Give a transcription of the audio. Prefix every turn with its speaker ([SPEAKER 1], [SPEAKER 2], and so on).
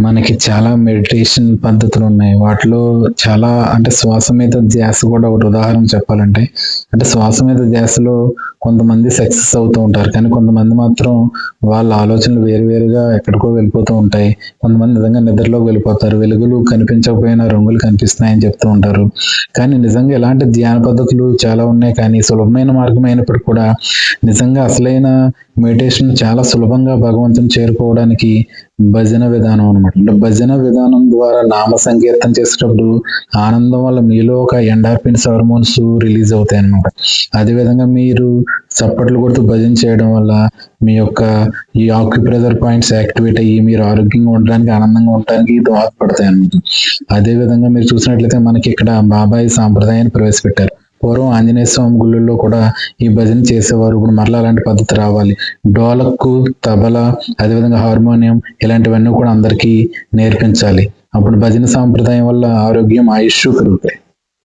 [SPEAKER 1] మనకి చాలా మెడిటేషన్ పద్ధతులు ఉన్నాయి. వాటిలో చాలా అంటే శ్వాస మీద ధ్యాస కూడా ఒకటి ఉదాహరణ చెప్పాలంటే. అంటే శ్వాస మీద ధ్యాసలో కొంతమంది సక్సెస్ అవుతూ ఉంటారు. కానీ కొంతమంది మాత్రం వాళ్ళ ఆలోచనలు వేరుగా ఎక్కడికో వెళ్ళిపోతూ ఉంటాయి. కొంతమంది నిజంగా నిద్రలోకి వెళ్ళిపోతారు. వెలుగులు కనిపించకపోయినా రంగులు కనిపిస్తున్నాయని చెప్తూ ఉంటారు. కానీ నిజంగా ఇలాంటి ధ్యాన పద్ధతులు చాలా ఉన్నాయి. కానీ సులభమైన మార్గం అయినప్పటికి కూడా నిజంగా అసలైన మెడిటేషన్ చాలా సులభంగా భగవంతుని చేరుకోవడానికి భజన విధానం అనమాట. అంటే భజన విధానం ద్వారా నామ సంకీర్తన చేసేటప్పుడు ఆనందం వల్ల మీలో ఒక ఎండార్ఫిన్స్ హార్మోన్స్ రిలీజ్ అవుతాయి అనమాట. అదేవిధంగా మీరు చప్పట్లు కొడుతూ భజన చేయడం వల్ల మీ యొక్క ఈ ఆక్యుప్రెషర్ పాయింట్స్ యాక్టివేట్ అయ్యి మీరు ఆరోగ్యంగా ఉండడానికి, ఆనందంగా ఉండడానికి దోహదపడతాయి అన్నమాట. అదే విధంగా మీరు చూసినట్లయితే మనకి ఇక్కడ బాబాయి సాంప్రదాయాన్ని ప్రవేశపెట్టారు. పూర్వం ఆంజనేయ స్వామి గుళ్ళల్లో కూడా ఈ భజన చేసేవారు. ఇప్పుడు మరలా అలాంటి పద్ధతి రావాలి. డోలక్కు, తబలా, అదేవిధంగా హార్మోనియం ఇలాంటివన్నీ కూడా అందరికీ నేర్పించాలి. అప్పుడు భజన సాంప్రదాయం వల్ల ఆరోగ్యం, ఆయుష్ పెరుగుతాయి.